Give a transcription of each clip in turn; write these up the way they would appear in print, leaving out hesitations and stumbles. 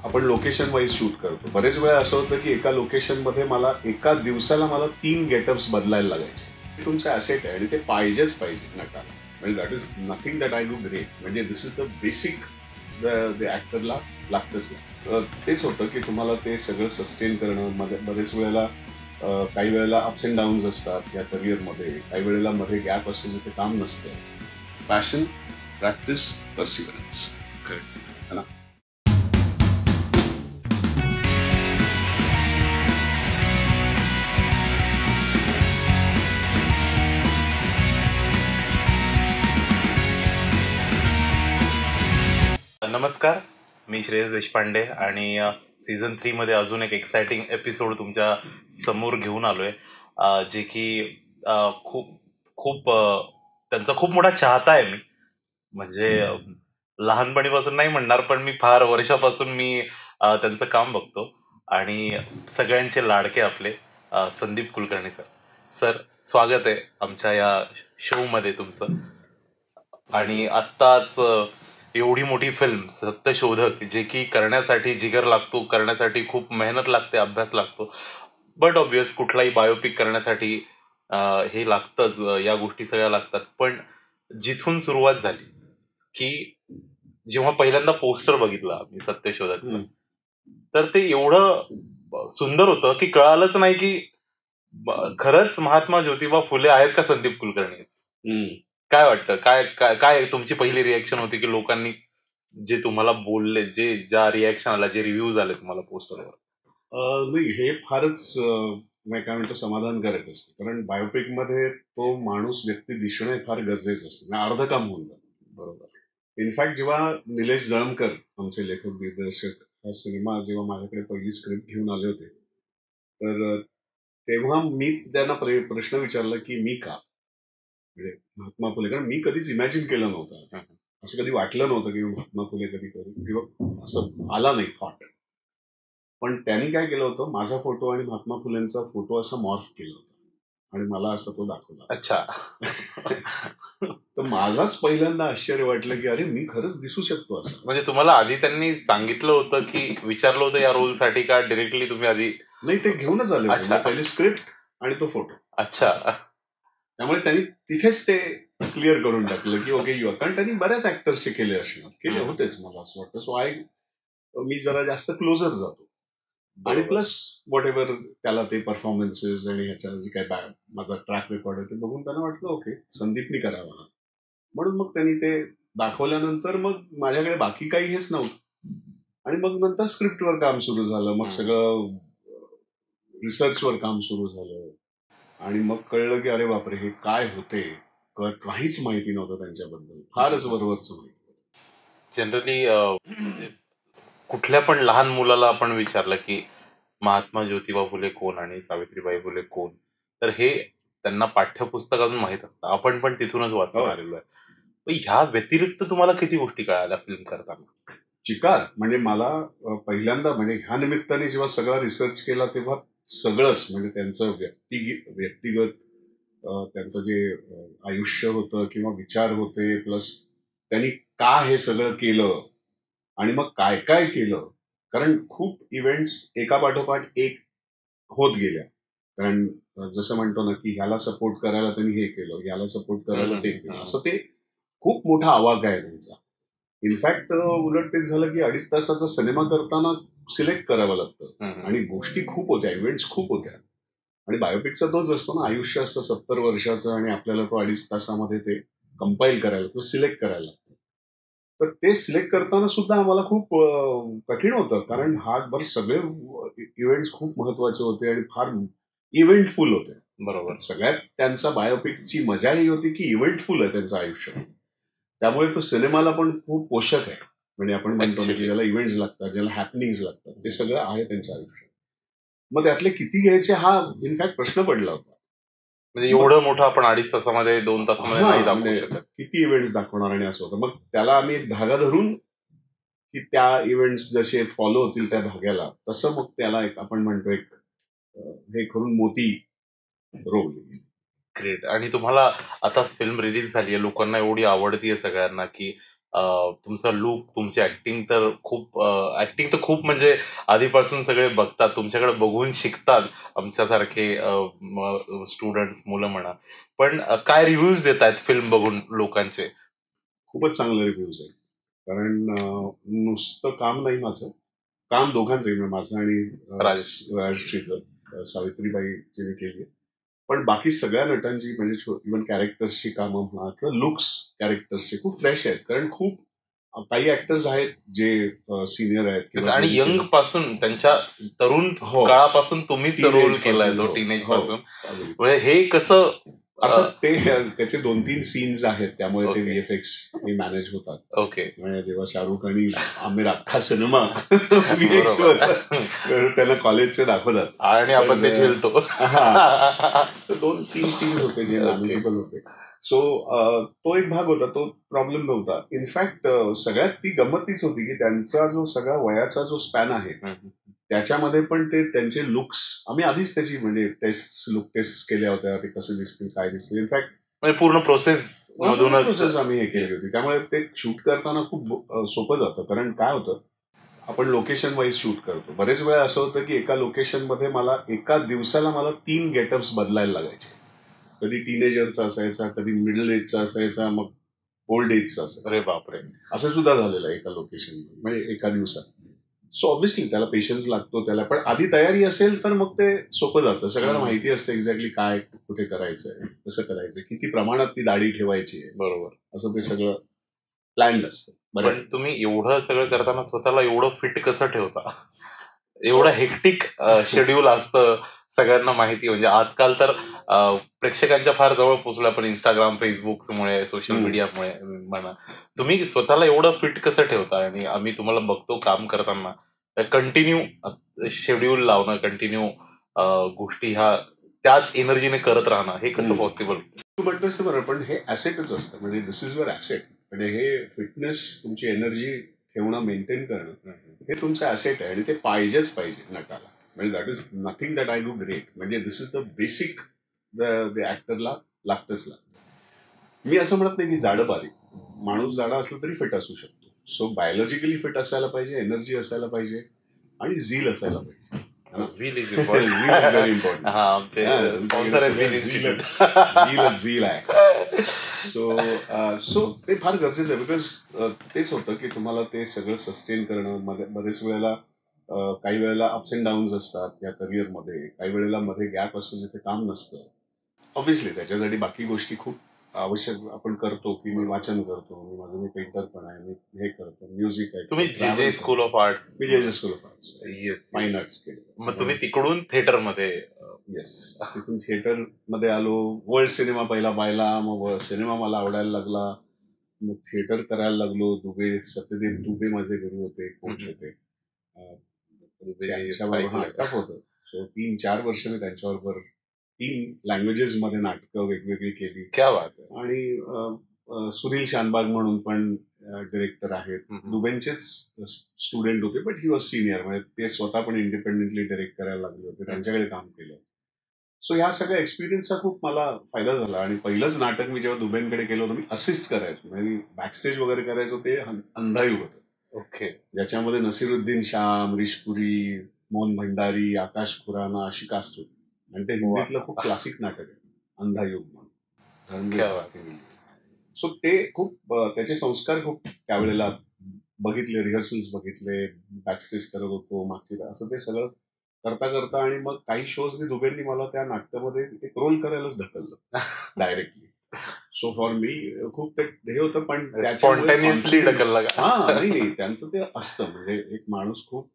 आपण location wise shoot करतो. बरेच वेळा असं होतं की एका लोकेशनमध्ये एका दिवसाला मला 3 गेटअप्स बदलायला लागायचे. तुमचं ॲसेट आहे आणि ते पाहिजेच पाहिजे नटाला. म्हणजे that is nothing that I do great. म्हणजे दिस इज द बेसिक द ॲक्टरला लागतंच. तेच होतं की तुम्हाला ते सगळं सस्टेन करणं. बरेच वेळेला काही वेळेला अप्स अँड डाऊन्स असतात या करिअरमध्ये. काही वेळेला मध्ये गॅप असतो जिथे काम नसतं. Passion, practice, पर्सिव्हरन्स. है ना? नमस्कार, मी श्रेयस देशपांडे आणि सीझन 3 मध्ये अजून एक एक्साइटिंग एपिसोड तुमच्या समोर घेऊन आलोय. जे की खूप त्यांचा खूप मोठा चाहता आहे मी. म्हणजे लहानपणीपासून नाही म्हणणार, पण मी फार वर्षापासून मी त्यांचं काम बघतो. आणि सगळ्यांचे लाडके आपले संदीप कुलकर्णी सर, स्वागत आहे आमच्या या शो मध्ये तुमचं. आणि आत्ताच एवढी मोठी फिल्म सत्यशोधक, जे की करण्यासाठी जिगर लागतो, करण्यासाठी खूप मेहनत लागते, अभ्यास लागतो. बट ऑब्वियस कुठलाही बायोपिक करण्यासाठी हे लागतंच, या गोष्टी सगळ्या लागतात. पण जिथून सुरुवात झाली की जेव्हा पहिल्यांदा पोस्टर बघितलं आम्ही सत्यशोधकचं, तर ते एवढं सुंदर होतं की कळालंच नाही की खरंच महात्मा ज्योतिबा फुले आहेत का संदीप कुलकर्णी. काय वाटतं, काय तुमची पहिली रिएक्शन होती की लोकांनी जे तुम्हाला बोलले, ज्या रिएक्शन आला, जे रिव्ह्यूज आले तुम्हाला पोस्टरवर? नाही, हे फारच काय म्हणतो समाधानकारक असतं. कारण बायोपिक मध्ये तो माणूस, व्यक्ती दिसणं फार गरजेचं असतं. अर्ध काम होऊन जातं. बरोबर. इनफॅक्ट जेव्हा निलेश जळमकर, आमचे लेखक दिग्दर्शक, हा सिनेमा जेव्हा माझ्याकडे पहिली स्क्रिप्ट घेऊन आले होते, तर तेव्हा मी त्यांना प्रश्न विचारला की मी का, म्हणजे महात्मा फुले. कारण मी कधीच इमॅजिन केलं नव्हतं, असं कधी वाटलं नव्हतं की महात्मा फुले कधी करू, किंवा असं आला नाही थॉट. पण त्यांनी काय केलं होतं, माझा फोटो आणि महात्मा फुलेंचा फोटो असा मॉर्फ केला होता आणि मला असा तो दाखवला. अच्छा. तर मलाच पहिल्यांदा आश्चर्य वाटलं की अरे, मी खरंच दिसू शकतो असं. म्हणजे तुम्हाला आधी त्यांनी सांगितलं होतं की विचारलं होतं या रोलसाठी, का डिरेक्टली तुम्ही आधी? नाही, ते घेऊनच आले होते. पहिली स्क्रिप्ट आणि तो फोटो. अच्छा. त्यामुळे त्यांनी तिथेच ते क्लिअर करून टाकलं की ओके यू आर. कारण त्यांनी बऱ्याच ऍक्टर्सचे केले होतेच, मला असं वाटतं. सो मी जरा जास्त क्लोजर जातो. आणि प्लस व्हॉट एव्हर त्याला ते परफॉर्मन्सेस आणि ह्याच्या जे काय माझा ट्रॅक रेकॉर्ड आहे ते बघून त्यांना वाटलं ओके, संदीपनी करावा. म्हणून मग त्यांनी ते दाखवल्यानंतर मग माझ्याकडे बाकी काही हेच नव्हतं. आणि मग नंतर स्क्रिप्टवर काम सुरू झालं. मग सगळं रिसर्चवर काम सुरू झालं. आणि मग कळलं की अरे बापरे, हे काय होते, काहीच माहिती नव्हतं त्यांच्याबद्दल. फारच वरवरचं माहिती. जनरली कुठल्या पण लहान मुलाला आपण विचारलं की महात्मा ज्योतिबा फुले कोण आणि सावित्रीबाई फुले कोण, तर हे त्यांना पाठ्यपुस्तकातून माहित असतं. आपण पण तिथूनच वाचून आलेलो आहे. ह्या व्यतिरिक्त तुम्हाला किती गोष्टी कळाल्या फिल्म करताना? चिकार म्हणजे मला पहिल्यांदा, म्हणजे ह्या निमित्ताने जेव्हा सगळा रिसर्च केला तेव्हा सगळंच, म्हणजे त्यांचं व्यक्तिगत त्यांचं जे आयुष्य होतं किंवा विचार होते, प्लस त्यांनी का हे सगळं केलं आणि मग काय काय केलं. कारण खूप इव्हेंट्स एका पाठोपाठ एक होत गेल्या. कारण जसं म्हणतो ना की ह्याला सपोर्ट करायला त्यांनी हे केलं, ह्याला सपोर्ट करायला ते केलं, असं ते खूप मोठा आवाज आहे त्यांचा. इनफॅक्ट उलट तेच झालं की 2.5 तासाचा सिनेमा करताना सिलेक्ट करावं लागतं आणि गोष्टी खूप होत्या, इव्हेंट्स खूप होत्या. आणि बायोपिकचा तोच असतो ना, आयुष्य असतं 70 वर्षाचं आणि आपल्याला तो 2.5 तासामध्ये ते कंपाईल करायला किंवा सिलेक्ट करायला लागतं. तर ते सिलेक्ट करताना सुद्धा आम्हाला खूप कठीण होतं. कारण सगळे इव्हेंट्स खूप महत्वाचे होते आणि फार इव्हेंटफुल होते. बरोबर. सगळ्यात त्यांचा बायोपिकची मजा ही होती की इव्हेंटफुल आहे त्यांचं आयुष्य. त्यामुळे तो सिनेमाला पण खूप पोषक आहे. म्हणजे आपण म्हणतो की ज्याला इव्हेंट्स लागतात, ज्याला हॅपनिंग्स लागतात, ते सगळं आहे त्यांच्या आयुष्यात. मग त्यातले किती घ्यायचे हा इनफॅक्ट प्रश्न पडला होता. म्हणजे एवढं मोठं आपण 2.5 तासामध्ये 2 तासामध्ये नाही दाखवू शकत. किती इव्हेंट्स दाखवणार आणि असं होतं. मग त्याला आम्ही एक धागा धरून की त्या इव्हेंट्स जसे फॉलो होतील त्या धाग्याला, तसं मग त्याला एक आपण म्हणतो एक हे करून मोती रोवली. ग्रेट. आणि तुम्हाला आता फिल्म रिलीज झाली आहे, लोकांना एवढी आवडतीये सगळ्यांना की तुमचा लुक, तुमची ऍक्टिंग तर खूप म्हणजे आधीपासून सगळे बघतात, तुमच्याकडे बघून शिकतात आमच्यासारखे स्टुडंट्स, मुलं म्हणा. पण काय रिव्ह्यूज येत आहेत फिल्म बघून लोकांचे? खूपच चांगले रिव्ह्यूज आहेत. कारण नुसतं काम नाही माझं, काम दोघांचं आहे, माझं आणि राजश्रीचं, सावित्रीबाई जिने केली आहे. पण बाकी सगळ्या नटांची म्हणजे इव्हन कॅरेक्टर्सची कामं म्हणा किंवा लुक्स कॅरेक्टर्सचे खूप फ्रेश आहेत. कारण खूप काही ऍक्टर्स आहेत जे सिनियर आहेत आणि यंग पासून, त्यांच्या तरुण काळापासून तुम्हीच रोल केलाय तो, टीनेज पासून. म्हणजे हे कसं, ते त्याचे 2-3 सीन्स आहेत, त्यामुळे ते व्हीएफएक्स मॅनेज होतात. ओके. म्हणजे जेव्हा शाहरुख आणि आमिर अख्खा सिनेमा व्हीएक्स वर त्याला कॉलेजचे दाखवतात आणि आपण ते झेलतो. 2-3 सीन्स होते जे मॅनेजेबल होते. सो तो एक भाग होता, तो प्रॉब्लेम नव्हता. इनफॅक्ट सगळ्यात ती गंमतीच होती की त्यांचा जो सगळा वयाचा जो स्पॅन आहे त्याच्यामध्ये पण ते त्यांचे लुक्स आम्ही आधीच त्याची म्हणजे लुक टेस्ट केल्या होत्या, ते कसे दिसतील काय दिसतील. इनफॅक्ट म्हणजे पूर्ण प्रोसेस आम्ही हे केली होती. त्यामुळे ते शूट करताना खूप सोपं जातं. कारण काय होतं, आपण लोकेशन वाईज शूट करतो. बरेच वेळा असं होतं की एका लोकेशनमध्ये एका दिवसाला मला 3 गेटअप्स बदलायला लागायचे. कधी टीनेजरचा असायचा, कधी मिडल एजचा असायचा, मग ओल्ड एजचा असायचा. अरे बापरे, असं सुद्धा झालेलं एका लोकेशनमध्ये, म्हणजे एका दिवसात. सो ऑब्व्हियसली त्याला पेशन्स लागतो त्याला, पण आधी तयारी असेल तर मग ते सोपं जातं. सगळ्यांना माहिती असतं एक्झॅक्टली काय कुठे करायचंय, कसं करायचं, किती प्रमाणात ती दाढी ठेवायची आहे, बरोबर, असं ते सगळं प्लॅन्ड असतं. पण तुम्ही एवढं सगळं करताना स्वतःला एवढं फिट कसं ठेवता? एवढं हेक्टिक शेड्यूल असतं, सगळ्यांना माहिती. म्हणजे आजकाल तर प्रेक्षकांच्या फार जवळ पोहोचलं आपण इंस्टाग्राम, फेसबुकमुळे, सोशल मीडियामुळे म्हणा. तुम्ही स्वतःला एवढं फिट कसं ठेवता? आणि आम्ही तुम्हाला बघतो काम करताना कंटिन्यू शेड्यूल लावणं, कंटिन्यू गोष्टी ह्या त्याच एनर्जीने करत राहणं, हे कसं पॉसिबल? तू म्हणतोस बरं, पण हे ऍसेटच असतं. म्हणजे दिस इज युअर ऍसेट. म्हणजे हे फिटनेस, तुमची एनर्जी ठेवणं, मेंटेन करणं, हे तुमचं ऍसेट आहे आणि ते पाहिजे नटाला. म्हणजे that is nothing that I do great. म्हणजे दिस इज द बेसिक ऍक्टरला लागतंच लागतं. मी असं म्हणत नाही की जाडं बारीक, माणूस जाडा असला तरी फिट असू शकतो. सो बायोलॉजिकली फिट असायला पाहिजे, एनर्जी असायला पाहिजे आणि झील असायला पाहिजे. झील इज व्हेरी इम्पॉर्टंट. झील आहे. सो ते फार गरजेचं आहे. बिकॉज तेच होतं की तुम्हाला ते सगळं सस्टेन करणं. बरेच वेळेला काही वेळेला अप्स अँड डाऊन्स असतात या करिअरमध्ये. काही वेळेला मध्ये गॅप असतो जिथे काम नसतं. ऑब्व्हियसली त्याच्यासाठी बाकी गोष्टी खूप आवश्यक आपण करतो. की मी वाचन करतो, मी पेंटर पण आहे, मी हे करतो, म्युझिक आहे. तुम्ही जे स्कूल ऑफ आर्ट्स? मी J school of arts, fine arts केलं. मग तुम्ही तिकडून थिएटरमध्ये? येस, तिथून थिएटरमध्ये आलो. वर्ल्ड सिनेमा पहिला पाहिला, मग सिनेमा मला आवडायला लागला. मग थिएटर करायला लागलो. सत्यदेव दुबे माझे गुरु होते, कोच होते. टफ होतं. सो 3-4 वर्ष मी त्यांच्याबरोबर 3 लँग्वेजेस मध्ये नाटकं वेगवेगळी केली. क्या बात आहे. आणि सुनील शानबाग म्हणून पण डिरेक्टर आहेत, दुबेंचेच स्टुडंट होते, बट ही वॉज सिनियर. म्हणजे ते स्वतः पण इंडिपेंडेंटली डिरेक्ट करायला लागले होते, त्यांच्याकडे काम केलं. सो ह्या सगळ्या एक्सपिरियन्सचा खूप मला फायदा झाला. आणि पहिलंच नाटक मी जेव्हा दुबेंकडे केलं होतं, मी असिस्ट करायचो, म्हणजे बॅकस्टेज वगैरे करायचो. ते अंधायुग होतं. ओके. ज्याच्यामध्ये नसीरुद्दीन शाह, अमरीश पुरी, मोहन भंडारी, आकाश खुराना अशी कास्ट होती. आणि ते हिंदीतलं खूप क्लासिक नाटक आहे, अंधायुग म्हणून. सो ते खूप त्याचे संस्कार खूप त्यावेळेला बघितले, रिहर्सल्स बघितले, बॅकस्टेज करत होतो मागची, असं ते सगळं करता करता. आणि मग काही शोज मी दुबेंनी मला त्या नाटकामध्ये एक रोल करायलाच ढकललं डायरेक्टली. सो फॉर मी खूप हे होतं. पण स्पॉन्टेनियसली ढकललं? नाही, त्यांचं ते असतं. म्हणजे एक माणूस खूप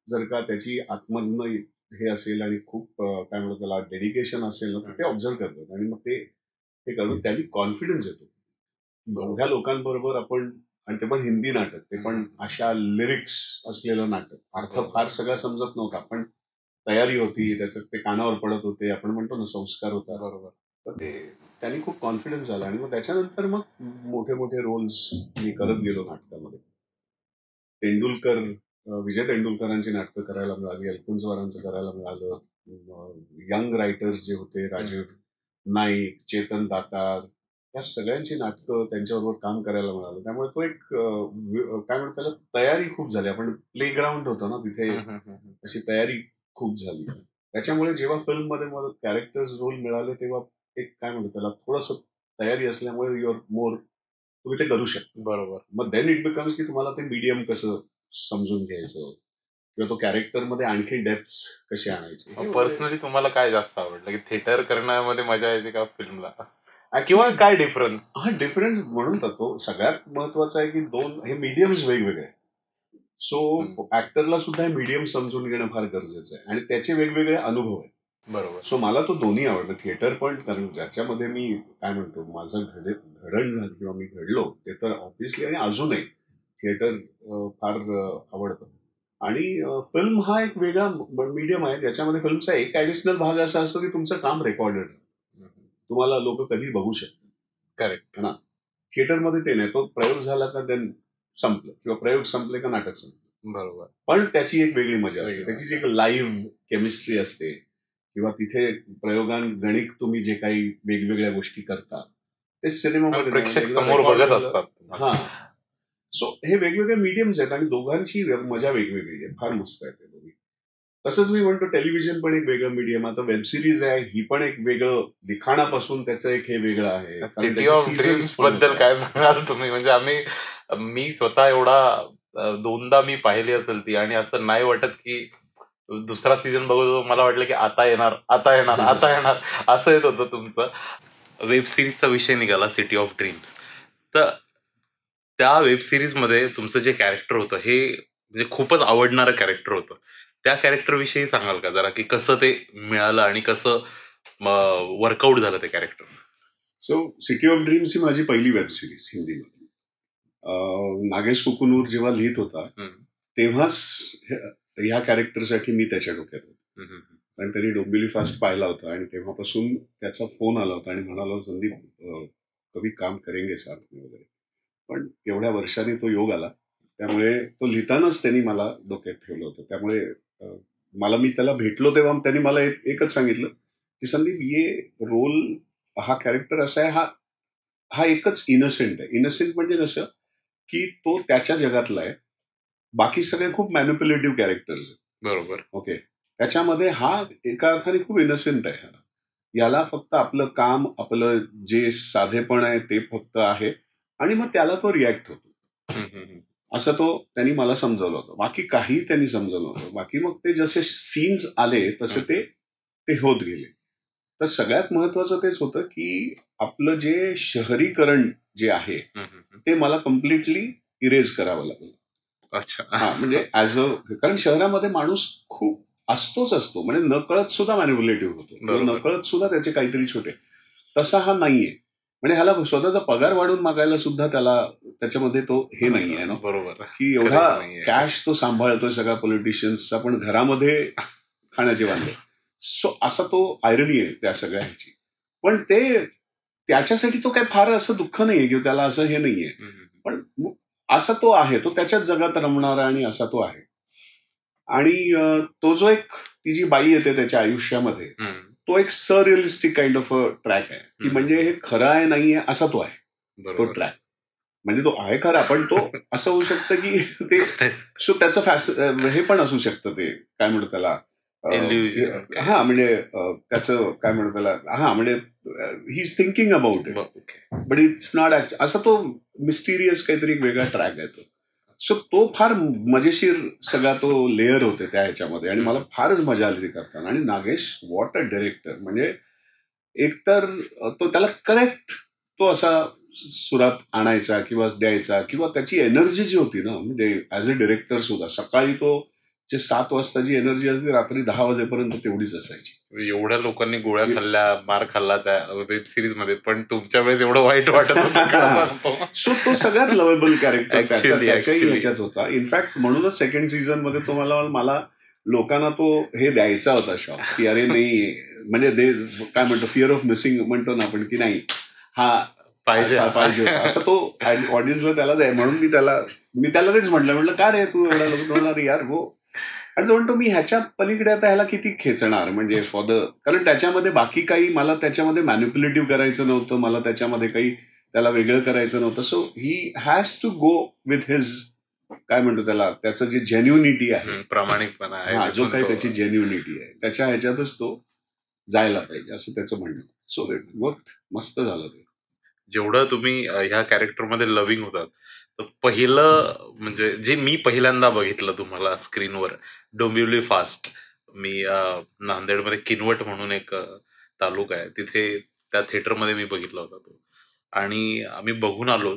जर का त्याची आत्मधनं हे असेल आणि खूप काय म्हणतात त्याला डेडिकेशन असेल ना, तर ते ऑब्झर्व करतात. आणि मग ते करून त्यांनी कॉन्फिडन्स येतो. एवढ्या लोकांबरोबर आपण, आणि ते पण हिंदी नाटक, ते पण अशा लिरिक्स असलेलं नाटक. अर्थ फार सगळं समजत नव्हता, पण तयारी होती, त्याच्यात ते कानावर पडत होते, आपण म्हणतो ना संस्कार होता. बरोबर. तर ते त्यांनी खूप कॉन्फिडन्स झाला. आणि मग त्याच्यानंतर मग मोठे मोठे रोल्स मी करत गेलो नाटकामध्ये. विजय तेंडुलकरांची नाटकं करायला मिळाली, अलकुंजवारांचं करायला मिळालं. यंग रायटर्स जे होते, राजीव नाईक, चेतन दातार, या सगळ्यांची नाटकं त्यांच्याबरोबर काम करायला मिळालं. त्यामुळे तो एक काय म्हणतात त्याला तयारी खूप झाली. आपण प्लेग्राऊंड होतं ना तिथे, अशी तयारी खूप झाली. त्याच्यामुळे जेव्हा फिल्ममध्ये मला कॅरेक्टर्स रोल मिळाले तेव्हा एक काय म्हणतात त्याला थोडंसं तयारी असल्यामुळे युअर मोर तुम्ही ते करू शकता. बरोबर. मग देन इट बिकम्स की तुम्हाला ते मीडियम कसं समजून घ्यायचं किंवा तो कॅरेक्टरमध्ये आणखी डेप्थ्स कशी आणायची. पर्सनली तुम्हाला काय जास्त आवडलं, की थिएटर करण्यामध्ये मजा येते का फिल्मला, किंवा काय डिफरन्स? हा डिफरन्स म्हणून तो सगळ्यात महत्वाचा आहे की दोन हे मीडियम्स वेगवेगळे. सो ऍक्टरला सुद्धा हे मीडियम समजून घेणं फार गरजेचं आहे आणि त्याचे वेगवेगळे अनुभव आहेत. बरोबर. सो मला तो दोन्ही आवडलं. थिएटर पण, कारण ज्याच्यामध्ये मी काय म्हणतो माझं घडण झालं किंवा मी घडलो ते तर ऑब्व्हियसली, आणि अजूनही थिएटर फार आवडतं. आणि फिल्म हा एक वेगळा मीडियम आहे ज्याच्यामध्ये फिल्मचा एक ऍडिशनल भाग असा असतो की तुमचं काम रेकॉर्डेड, तुम्हाला लोक कधी बघू शकतात. करेक्ट ना, थिएटरमध्ये ते नाही. तो प्रयोग झाला का देन संपलं, किंवा प्रयोग संपले का नाटक संपलं. बरोबर. पण त्याची एक वेगळी मजा असते, त्याची जी एक लाईव्ह केमिस्ट्री असते, किंवा तिथे गणित तुम्ही जे काही वेगवेगळ्या गोष्टी करता ते सिनेमामध्ये प्रेक्षक समोर बघत असतात. हा, सो हे वेगवेगळे मीडियम्स आहेत आणि दोघांची मजा वेगवेगळी आहे. फार मस्त आहे ते दोन्ही. तसंच मी म्हणतो टेलिव्हिजन पण एक वेगळं मीडियम. आता वेब सिरीज आहे ही पण एक वेगळं, लिखाणापासून त्याचं एक हे वेगळं आहे. सिटी ऑफ ड्रीम्स बद्दल काय सांगाल तुम्ही? म्हणजे मी स्वतः एवढा दोनदा मी पाहिली असेल ती, आणि असं नाही वाटत की दुसरा सीझन बघतो मला वाटलं की आता येणार असं येत होतं. तुमचं वेब सिरीजचा विषय निघाला सिटी ऑफ ड्रीम्स, तर त्या वेब सिरीज मध्ये तुमचं जे कॅरेक्टर होतं हे म्हणजे खूपच आवडणारं कॅरेक्टर होतं. त्या कॅरेक्टर विषयी सांगाल का जरा, की कसं ते मिळालं आणि कसं वर्कआउट झालं ते character? So City of Dreams ही माझी पहिली वेब सिरीज हिंदीमध्ये. नागेश कुकुनूर जेव्हा लिहित होता तेव्हाच ह्या कॅरेक्टरसाठी मी त्याच्या डोक्यात होतो. कारण त्यांनी डोंबिवली फास्ट पाहिला होता आणि तेव्हापासून त्याचा फोन आला होता आणि म्हणाला, संदीप कधी काम करेंगे साथ में वगैरे. पण एवढ्या वर्षांनी तो योग आला, त्यामुळे तो लिहितानाच त्यांनी मला डोक्यात ठेवलं होतं. त्यामुळे मी त्याला भेटलो तेव्हा त्यांनी मला एकच सांगितलं की संदीप ये रोल, हा कॅरेक्टर असा आहे, हा एकच इनसेंट आहे. इनसेंट म्हणजे कसं की तो त्याच्या जगातला आहे, बाकी सगळे खूप मॅनिप्युलेटिव्ह कॅरेक्टर्स आहेत. बरोबर. ओके, त्याच्यामध्ये हा एका अर्थाने खूप इनसेंट आहे. याला फक्त आपलं काम, आपलं जे साधेपण आहे ते फक्त आहे, आणि मग त्याला तो रिॲक्ट होतो. असं त्यांनी मला समजवलं होतं. बाकी काही त्यांनी समजवलं होतं. बाकी मग ते जसे सीन्स आले तसे ते होत गेले. तर सगळ्यात महत्वाचं तेच होतं की आपलं जे शहरीकरण जे आहे ते मला कम्प्लिटली इरेज करावं लागलं. अच्छा. हा, म्हणजे कारण शहरामध्ये माणूस खूप असतो, म्हणजे नकळत सुद्धा मॅनिप्युलेटिव्ह होतो, नकळत सुद्धा त्याचे काहीतरी छोटे. तसा हा नाहीये. म्हणजे ह्याला स्वतःचा पगार वाढून मागायला सुद्धा त्याच्यामध्ये तो हे नाहीये ना. बरोबर. की एवढा कॅश तो सांभाळतोय सगळ्या पॉलिटिशियन्सचा, पण घरामध्ये खाण्याचे वांदे. सो असा तो आयरनी आहे त्या सगळ्या ह्याची. पण त्याच्यासाठी तो काय फार असं दुःख नाहीये किंवा त्याला असं हे नाहीये. पण असा तो आहे, तो त्याच्याच जगात रमणारा आणि असा तो आहे. आणि तो जो ती जी बाई येते त्याच्या आयुष्यामध्ये, तो एक सररिअलिस्टिक काइंड ऑफ अ ट्रॅक आहे की म्हणजे हे खरं आहे नाहीये असा तो आहे तो ट्रॅक. म्हणजे तो आहे खरा, पण तो असं होऊ शकतं की ते सो त्याचं हे पण असू शकतं, ते काय म्हणतो त्याला, हा म्हणजे त्याचं काय म्हणतो त्याला, हा म्हणजे he is thinking about it but it's not असा तो मिस्टिरियस काहीतरी एक वेगळा ट्रॅक आहे तो. सो तो फार मजेशीर सगळा तो लेअर होते त्या ह्याच्यामध्ये, आणि मला फारच मजा आली ती करताना. आणि नागेश व्हॉट अ डिरेक्टर. म्हणजे एकतर तो त्याला करेक्ट तो असा सुरात आणायचा किंवा द्यायचा, किंवा त्याची एनर्जी जी होती ना, म्हणजे ऍज अ डिरेक्टर सुद्धा सकाळी तो जे 7 वाजता जी एनर्जी असते रात्री 10 वाजेपर्यंत तेवढीच असायची. एवढ्या लोकांनी गोळ्या खाल्ल्या, मार खाल्ला त्या वेब सिरीज मध्ये, पण तुमच्या वेळेस एवढं वाईट वाटत होतं. सो तो सगळ्यात लवेबल कॅरेक्टर त्याच्याही ह्याच्यात होता. इनफॅक्ट म्हणूनच सेकंड सीझन मध्ये तो मला लोकांना तो हे द्यायचा होता शॉक की अरे नाही, म्हणजे काय म्हणतो, फिअर ऑफ मिसिंग म्हणतो ना आपण, की नाही हा पाहिजे असं तो ऑडियन्सला त्याला द्याय. म्हणून मी त्याला तेच म्हटलं का रे तू एवढा लोक यार हो, आणि तो म्हणतो मी ह्याच्या पलीकडे आता ह्याला किती खेचणार, म्हणजे फॉर द, कारण त्याच्यामध्ये बाकी काही मला त्याच्यामध्ये मॅनिप्युलेटिव्ह करायचं नव्हतं, मला त्याच्यामध्ये काही त्याला वेगळं करायचं नव्हतं. So he has to go with his, काय म्हणतो त्याला, त्याचं जे जेन्युनिटी आहे, प्रामाणिकपणा आहे, हा जो काही त्याची जेन्युनिटी आहे त्याच्या ह्याच्यातच तो जायला पाहिजे असं त्याचं म्हणणं. सो इट वर्क, मस्त झालं ते. जेवढं तुम्ही ह्या कॅरेक्टरमध्ये लव्हिंग होतात, तर पहिलं म्हणजे जे मी पहिल्यांदा बघितलं तुम्हाला स्क्रीनवर, डोंबिवली फास्ट, मी नांदेडमध्ये किनवट म्हणून एक तालुका आहे, तिथे त्या थिएटरमध्ये मी बघितला होता तो, आणि आम्ही बघून आलो.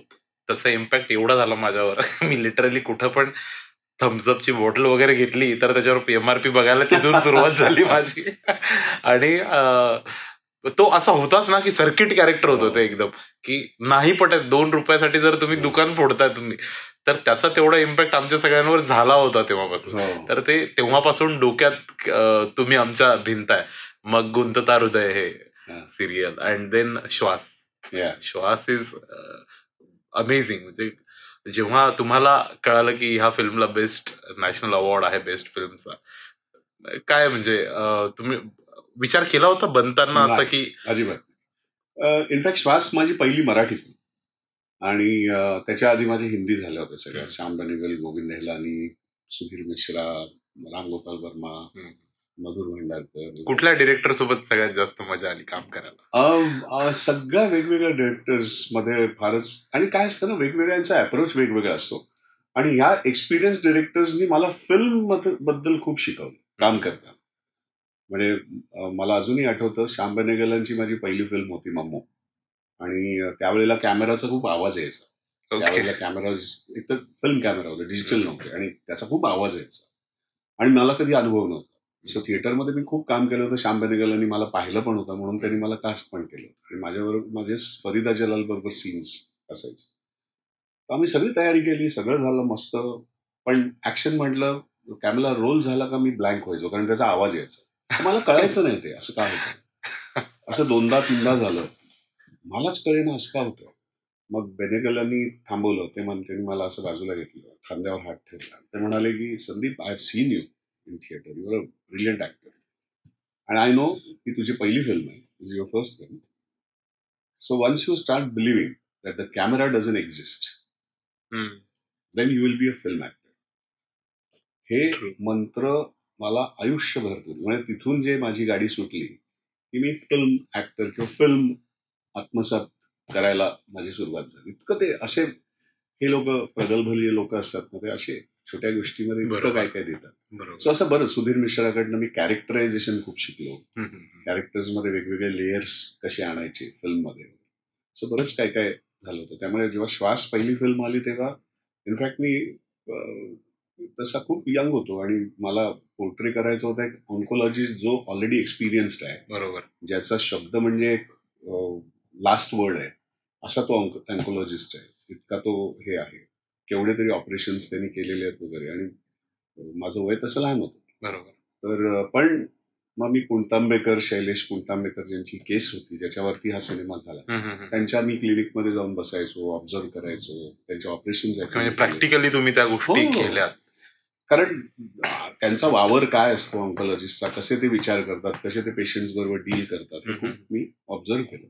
तसा इम्पॅक्ट एवढा झाला माझ्यावर मी लिटरली कुठं पण थम्सअपची बॉटल वगैरे घेतली तर त्याच्यावर एमआरपी बघायला तिथून सुरुवात झाली माझी. आणि तो असा होताच ना की सर्किट कॅरेक्टर होतं ते एकदम, की नाही पटत 2 रुपयासाठी जर तुम्ही दुकान फोडताय तुम्ही, तर त्याचा तेवढा इम्पॅक्ट आमच्या सगळ्यांवर झाला होता तेव्हापासून. तर ते तेव्हापासून डोक्यात तुम्ही आमच्या भिंताय, मग गुंतता हृदय हे सिरियल, अँड देन श्वास. श्वास इज अमेझिंग. म्हणजे जेव्हा तुम्हाला कळालं की ह्या फिल्मला बेस्ट नॅशनल अवॉर्ड आहे बेस्ट फिल्मचा, काय म्हणजे तुम्ही विचार केला होता बनताना असं की? अजिबात. इनफॅक्ट श्वास माझी पहिली मराठी फिल्म, आणि त्याच्या आधी माझे हिंदी झाले होते सगळ्या. श्याम बेनेगल, गोविंद निहलानी, सुधीर मिश्रा, रामगोपाल वर्मा, मधुर भंडारकर. कुठल्या डिरेक्टर सोबत सगळ्यात जास्त मजा आली काम करायला? सगळ्या वेगवेगळ्या डिरेक्टर्स मध्ये फारच, आणि काय असतं ना, वेगवेगळ्यांचा अप्रोच वेगवेगळा असतो, आणि ह्या एक्सपिरियन्स डिरेक्टर्सनी मला फिल्म बद्दल खूप शिकवलं काम करताना. म्हणजे मला अजूनही आठवतं, श्याम बेनेगलांची माझी पहिली फिल्म होती मम्मो, आणि त्यावेळेला कॅमेराचा खूप आवाज यायचा. त्यावेळेला कॅमेरा एक तर फिल्म कॅमेरा होता, डिजिटल नव्हते, आणि त्याचा खूप आवाज यायचा, आणि मला कधी अनुभव नव्हता. सो थिएटरमध्ये मी खूप काम केलं होतं. श्याम बेनेगलांनी मला पाहिलं पण होतं, म्हणून त्यांनी मला कास्ट पण केलं, आणि माझ्याबरोबर माझे फरीदा जलाल बरोबर सीन्स असायचे. तर आम्ही सगळी तयारी केली, सगळं झालं मस्त, पण ऍक्शन म्हटलं, कॅमेरा रोल झाला का मी ब्लँक व्हायचो, कारण त्याचा आवाज यायचा. मला कळायचं नाही ते असं काय होतं. असं 2दा-3दा झालं, मलाच कळेना असं का होतं. मग बेनेगलांनी थांबवलं. ते म्हणते, मला असं बाजूला घेतलं, खांद्यावर हात ठेवला. ते म्हणाले की Sandeep, I have seen you in theatre, you are a brilliant actor, and I know की तुझी पहिली फिल्म आहे, is your first film. So once you start believing that the camera doesn't exist, then you will be a film actor. हे मंत्र मला आयुष्यभर, म्हणजे तिथून जे माझी गाडी सुटली की मी फिल्म ऍक्टर किंवा फिल्म आत्मसात करायला माझी सुरुवात झाली. इतकं ते असे, हे लोक प्रगल्भनीय लोक असतात ना, ते असे छोट्या गोष्टीमध्ये इतकं काय काय देतात. सो असं बरं, सुधीर मिश्राकडनं मी कॅरेक्टरायझेशन खूप शिकलो. कॅरेक्टर्स मध्ये वेगवेगळे लेयर्स कसे आणायचे फिल्ममध्ये. सो बरंच काय काय झालं होतं. त्यामुळे जेव्हा श्वास पहिली फिल्म आली तेव्हा इनफॅक्ट मी तसा खूप यंग होतो, आणि मला पोर्ट्रे करायचा होता एक ऑन्कोलॉजिस्ट जो ऑलरेडी एक्सपिरियन्स्ड आहे, बरोबर, ज्याचा शब्द म्हणजे एक लास्ट वर्ड आहे असा तो ऑन्कोलॉजिस्ट आहे. इतका तो हे आहे, केवढे तरी ऑपरेशन्स त्यांनी केलेले आहेत वगैरे, आणि माझं वय तसं लहान होतं. बरोबर. तर पण मग मी पुणतांबेकर, शैलेश पुणतांबेकर ज्यांची केस होती ज्याच्यावरती हा सिनेमा झाला, त्यांच्या मी क्लिनिकमध्ये जाऊन बसायचो, ऑब्झर्व करायचो, त्यांचे ऑपरेशन्स. म्हणजे प्रॅक्टिकली तुम्ही त्या गोष्टी केल्या, कारण त्यांचा वावर काय असतो ऑन्कोलॉजिस्टचा, कसे ते विचार करतात, कसे ते पेशंट्स बरोबर डील करतात, हे खूप मी ऑब्झर्व केलं,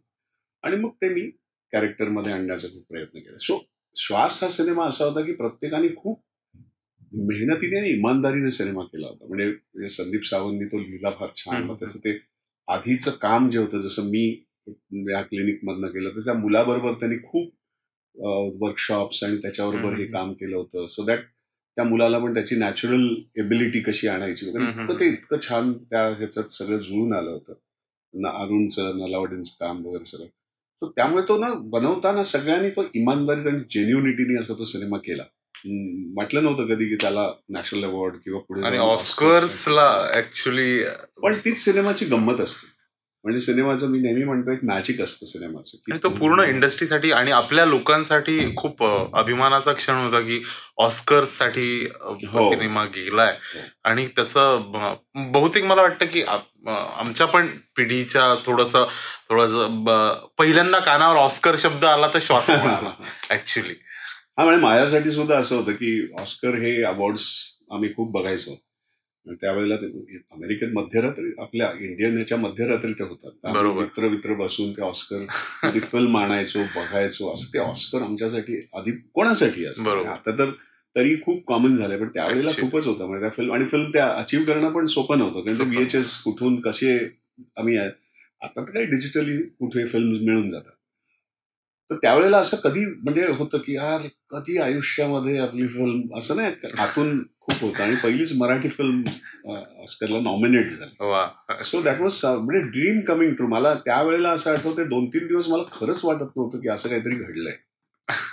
आणि मग ते मी कॅरेक्टरमध्ये आणण्याचा खूप प्रयत्न केला. सो श्वास हा सिनेमा असा होता की प्रत्येकाने खूप मेहनतीने आणि इमानदारीने सिनेमा केला होता. म्हणजे संदीप सावंतनी तो लिहिला फार छान. मग त्याचं ते आधीचं काम जे होतं, जसं मी या क्लिनिक मधनं केलं, तर त्या मुलाबरोबर त्यांनी खूप वर्कशॉप्स आणि त्याच्याबरोबर हे काम केलं होतं, सो दॅट त्या मुलाला पण त्याची नॅचरल एबिलिटी कशी आणायची वगैरे, इतकं ते इतकं छान त्या ह्याच्यात सगळं जुळून आलं होतं. अरुणचं, नलावडेंचं काम वगैरे सगळं. तो त्यामुळे तो ना बनवताना सगळ्यांनी तो इमानदारी आणि जेन्युनिटीने असा तो सिनेमा केला. म्हटलं नव्हतं कधी की त्याला नॅशनल अवॉर्ड किंवा पुढे ऑस्कर्सला ऍक्च्युली. पण तीच सिनेमाची गंमत असते. म्हणजे सिनेमाचं मी नेहमी म्हणतो एक मॅजिक असतं सिनेमाचं, आणि तो पूर्ण इंडस्ट्रीसाठी आणि आपल्या लोकांसाठी खूप अभिमानाचा क्षण होता की ऑस्कर्ससाठी सिनेमा गेलाय. आणि तसं बहुतेक मला वाटतं की आमच्या पण पिढीच्या थोडंसं पहिल्यांदा कानावर ऑस्कर शब्द आला तर श्वास ऍक्च्युली. हा, म्हणजे माझ्यासाठी सुद्धा असं होतं की ऑस्कर हे अवॉर्ड्स आम्ही खूप बघायचो, त्यावेळेला अमेरिकन मध्यरात्री, आपल्या इंडियन ह्याच्या मध्यरात्री ते होतात. मित्र बसून ते ऑस्कर ती फिल्म आणायचो, बघायचो. असं ते ऑस्कर आमच्यासाठी आधी कोणासाठी असतं, आता तर तरी खूप कॉमन झालंय, पण त्यावेळेला खूपच होतं. म्हणजे त्या फिल्म, आणि फिल्म त्या अचीव्ह करणं पण सोपं नव्हतं, कारण ते VHS कुठून कसे आम्ही, आता तर काही डिजिटली कुठे फिल्म मिळून जातात. तर त्यावेळेला असं कधी म्हणजे होतं की यार कधी आयुष्यामध्ये आपली फिल्म, असं नाही, आतून खूप होतं. आणि पहिलीच मराठी फिल्म ऑस्करला नॉमिनेट झाली. सो दॅट वॉज म्हणजे ड्रीम कमिंग ट्रू. मला त्यावेळेला असं आठवते 2-3 दिवस मला खरंच वाटत नव्हतं की असं काहीतरी घडलंय.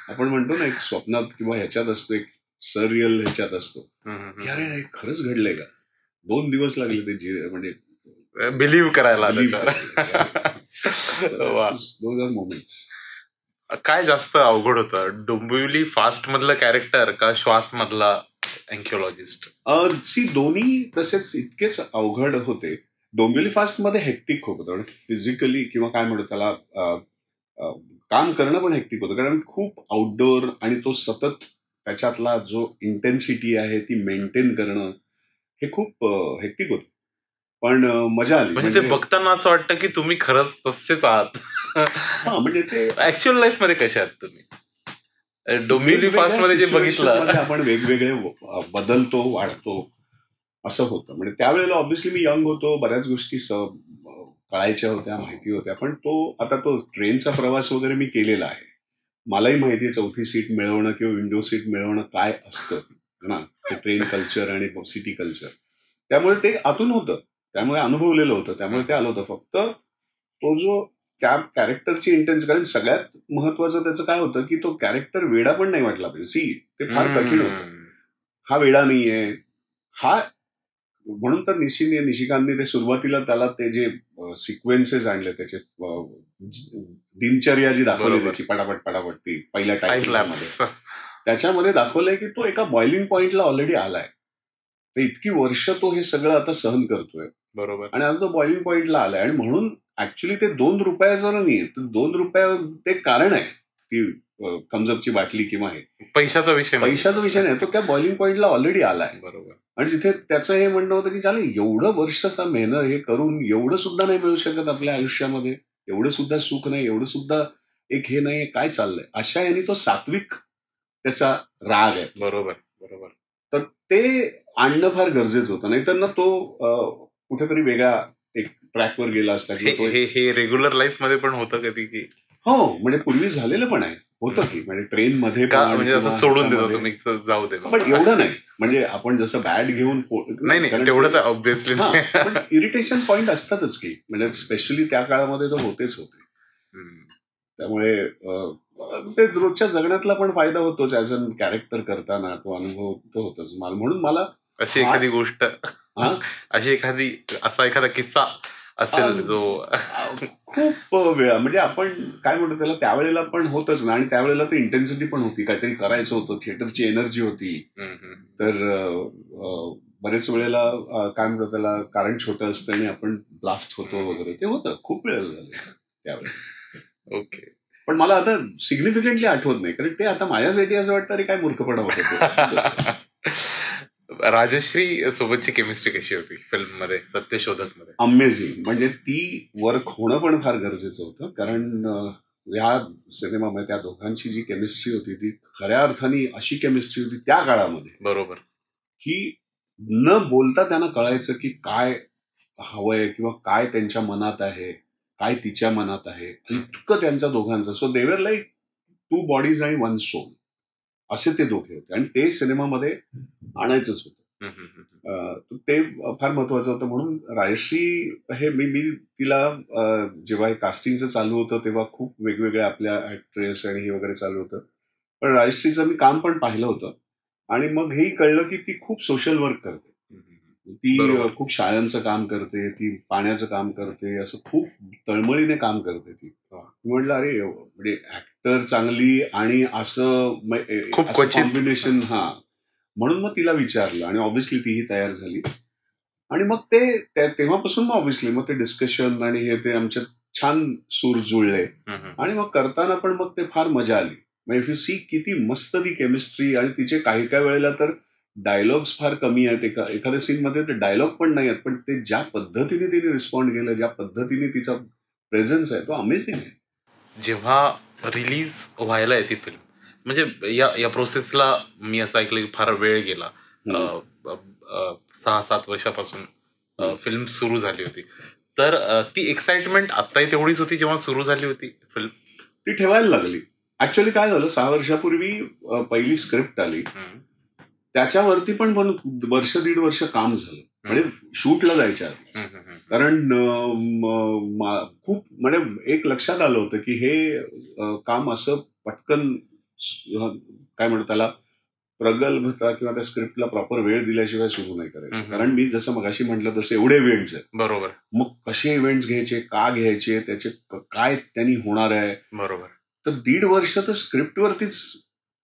आपण म्हणतो ना एक स्वप्नात किंवा ह्याच्यात असतो, एक सररियल ह्याच्यात असतो, की अरे खरंच घडलंय का. 2 दिवस लागले ते म्हणजे बिलीव्ह करायला. मोमेंट्स. काय जास्त अवघड होतं, डोंबिवली फास्ट मधलं कॅरेक्टर का श्वास मधला अँकिओलॉजिस्ट? दोन्ही तसेच इतकेच अवघड होते. डोंबिवली फास्ट मध्ये हेक्टिक खूप होतं, फिजिकली किंवा काय म्हणतो त्याला, काम करणं पण हेक्टिक होतं, कारण खूप आउटडोअर, आणि तो सतत त्याच्यातला जो इंटेन्सिटी आहे ती मेंटेन करणं हे खूप हेक्टिक होतं. पण मजा आली. म्हणजे बघताना असं वाटतं की तुम्ही खरंच तसेच आहात. म्हणजे ते ऍक्च्युअल लाईफ मध्ये कसे आहात तुम्ही? डोंबिवली फास्ट मध्ये जे बघितलं, आपण वेगवेगळे बदलतो, वाढतो, असं होतं. म्हणजे त्यावेळेला ऑब्व्हियसली मी यंग होतो, बऱ्याच गोष्टी कळायच्या होत्या, माहिती होत्या. पण आता तो ट्रेनचा प्रवास वगैरे मी केलेला आहे. मलाही माहिती आहे चौथी सीट मिळवणं किंवा विंडो सीट मिळवणं काय असतं ना, ते ट्रेन कल्चर आणि सिटी कल्चर. त्यामुळे ते आतून होतं, त्यामुळे अनुभवलेलं होतं, त्यामुळे ते आलं होतं. फक्त तो जो त्या कॅरेक्टरची इंटेन्स, कारण सगळ्यात महत्वाचं त्याचं काय होतं की तो कॅरेक्टर वेडा पण नाही वाटला पाहिजे. ते फार कठीण होतं. हा वेडा नाहीये हा, म्हणून तर निशिकांतने ते सुरुवातीला त्याला ते जे सिक्वेन्सेस आणले, त्याचे दिनचर्या जी दाखवली त्याची पटापट ती पहिल्या टाइममध्ये, त्याच्यामध्ये दाखवलंय की तो एका बॉइलिंग पॉइंटला ऑलरेडी आलाय. तर इतकी वर्ष तो हे सगळं आता सहन करतोय, बरोबर, आणि आता तो बॉइलिंग पॉइंटला आलाय. आणि म्हणून ऍक्च्युली ते 2 रुपयाचं नाही, तर 2 रुपये ते कारण आहे की थम्सअपची बाटली किंवा हे पैशाचा विषय नाही. तो त्या बॉइलिंग पॉइंटला ऑलरेडी आलाय. बरोबर. आणि जिथे त्याचं हे म्हणणं होतं की चालेल, एवढं वर्षाचा मेहनत हे करून एवढं सुद्धा नाही मिळू शकत आपल्या आयुष्यामध्ये, एवढं सुद्धा सुख नाही, एवढं सुद्धा एक हे नाही, काय चाललंय, अशा याने तो सात्विक त्याचा राग आहे. बरोबर. तर ते आणणं फार गरजेचं होतं, नाहीतर ना तो कुठेतरी वेगळा एक ट्रॅकवर गेला असता. हे रेग्युलर लाईफ मध्ये पण होतं कधी की? हो, म्हणजे पूर्वी झालेलं पण आहे, होतं की, म्हणजे ट्रेन मध्ये म्हणजे असं सोडून देतो तुम्ही, जाऊ दे, पण एवढं नाही. म्हणजे आपण जसं बॅट घेऊन नाही, तेवढं तर ऑब्व्हियसली, पण इरिटेशन पॉइंट असतातच की, म्हणजे स्पेशली त्या काळामध्ये तर होतेच होते. त्यामुळे ते रोजच्या जगण्यातला पण फायदा होतोच, ऍज अ कॅरेक्टर करताना तो अनुभव तो होतोच. म्हणून मला अशी एखादी गोष्ट, असा एखादा किस्सा असेल जो खूप वेळा, म्हणजे आपण काय म्हणतो त्याला, त्यावेळेला पण होतच ना, आणि त्यावेळेला तर इंटेन्सिटी पण होती, काहीतरी करायचं होतं, थिएटरची एनर्जी होती. तर बरेच वेळेला काय म्हणतो त्याला, कारण छोटं असतं आणि आपण ब्लास्ट होतो वगैरे, ते होतं खूप वेळेला झालं त्यावेळेला. ओके. पण मला आता सिग्निफिकंटली आठवत नाही, कारण ते आता माझ्यासाठी असं वाटतं अरे काय मूर्खपणा होतं. राजश्री सोबतची केमिस्ट्री कशी होती फिल्म मध्ये, सत्यशोधक मध्ये? अमेझिंग. म्हणजे ती वर्क होणं पण फार गरजेचं होतं, कारण या सिनेमामध्ये त्या दोघांची जी केमिस्ट्री होती ती खऱ्या अर्थाने अशी केमिस्ट्री होती त्या काळामध्ये. बरोबर. की न बोलता त्यांना कळायचं की काय हवंय किंवा काय त्यांच्या मनात आहे, काय तिच्या मनात आहे, इतकं त्यांच्या दोघांचं. सो दे वर लाईक 2 बॉडीज आणि 1 सोल, असे ते दोघे होते, आणि ते सिनेमामध्ये आणायचंच होतं. ते फार महत्वाचं होतं. म्हणून राजश्री हे मी तिला जेव्हा हे कास्टिंगचं चालू होतं तेव्हा खूप वेगवेगळ्या आपल्या ऍक्ट्रेस आणि हे वगैरे चालू होतं, पण राजश्रीचं मी काम पण पाहिलं होतं, आणि मग हेही कळलं की ती खूप सोशल वर्क करते. ती खूप शाळांचं काम करते, ती पाण्याचं काम करते, असं खूप तळमळीने काम करते ती. म्हटलं अरे म्हणजे ऍक्टर चांगली आणि असं कॉम्बिनेशन. म्हणून मग तिला विचारलं, आणि ऑब्व्हियसली तीही तयार झाली, आणि मग ते तेव्हापासून मग ऑब्व्हियसली मग ते डिस्कशन आणि हे ते आमच्यात छान सूर जुळले, आणि मग करताना पण मग ते फार मजा आली. म्हणजे इफ यू सी किती मस्त ती केमिस्ट्री, आणि तिचे काही वेळेला तर डायलॉग्स फार कमी आहेत. एखाद्या सीनमध्ये ते डायलॉग पण नाही आहेत, पण ते ज्या पद्धतीने तिने रिस्पॉन्ड केलं, ज्या पद्धतीने तिचा प्रेझन्स आहे तो अमेझिंग आहे. जेव्हा रिलीज व्हायला येते फिल्म, म्हणजे या प्रोसेसला मी असं ऐकलं की फार वेळ गेला. 6-7 वर्षापासून फिल्म सुरू झाली होती. तर ती एक्साइटमेंट आत्ताही तेवढीच होती जेव्हा सुरू झाली होती फिल्म? ती ठेवायला लागली. ऍक्च्युअली काय झालं, 6 वर्षापूर्वी पहिली स्क्रिप्ट आली, त्याच्यावरती पण वर्ष 1.5 वर्ष काम झालं, म्हणजे शूटला जायच्या आधी. कारण खूप म्हणजे एक लक्षात आलं होतं की हे काम असं पटकन काय म्हणतो त्याला प्रगल्भता किंवा त्या स्क्रिप्टला प्रॉपर वेळ दिल्याशिवाय सुरू नाही करायचं. कारण मी जसं मगाशी म्हटलं तसं एवढे इव्हेंट्स आहेत. बरोबर. मग कसे इव्हेंट्स घ्यायचे, का घ्यायचे, त्याचे काय त्यांनी होणार आहे. बरोबर. तर 1.5 वर्ष तर स्क्रिप्टवरतीच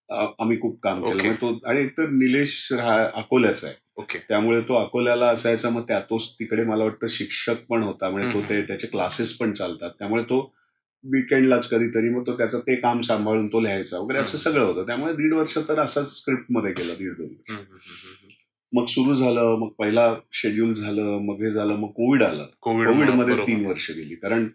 आम्ही खूप काम केलं. तो आणि एकतर निलेश अकोल्याचा आहे. ओके. त्यामुळे तो अकोल्याला असायचा. मग तोच तिकडे मला वाटतं शिक्षक पण होता, म्हणजे तो त्याचे क्लासेस पण चालतात. त्यामुळे तो वीकेंडलाच कधीतरी मग तो त्याचं ते काम सांभाळून तो लिहायचा वगैरे असं सगळं होतं. त्यामुळे 1.5 वर्ष तर असाच स्क्रिप्टमध्ये गेलं. 1.5-2 मग सुरू झालं, मग पहिला शेड्यूल झालं, मग हे झालं, मग कोविड आलं. कोविडमध्येच 3 वर्ष गेली. कारण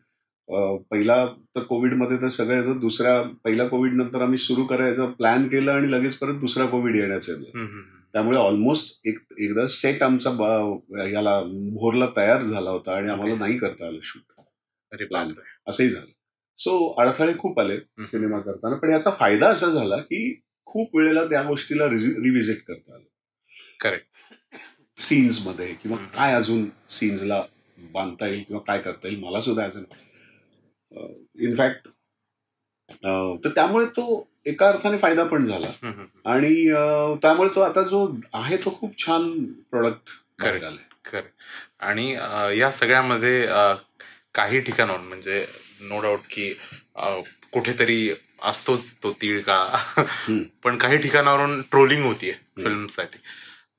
पहिला तर कोविडमध्ये तर सगळं, दुसऱ्या पहिला कोविड नंतर आम्ही सुरू करायचं प्लॅन केलं आणि लगेच परत दुसरा कोविड येण्याचं. त्यामुळे ऑलमोस्ट एकदा सेट आमचा याला भोरला तयार झाला होता आणि आम्हाला नाही करता आलं शूट. अरे प्लॅन असंही झालं. सो अडथळे खूप आले सिनेमा करताना, पण याचा फायदा असा झाला की खूप वेळेला त्या गोष्टीला रिव्हिजिट करता आलं. करेक्ट. सीन्समध्ये किंवा काय अजून सीन्सला बांधता येईल किंवा काय करता येईल, मला सुद्धा असं इनफॅक्ट. तर त्यामुळे तो एका अर्थाने फायदा पण झाला आणि त्यामुळे तो आता जो आहे तो खूप छान प्रोडक्ट करायला आलाय. खरं. आणि या सगळ्यामध्ये काही ठिकाणावर म्हणजे नो डाऊट की कुठेतरी असतोच तो तीळ का, पण काही ठिकाणावरून ट्रोलिंग होतीये फिल्मसाठी.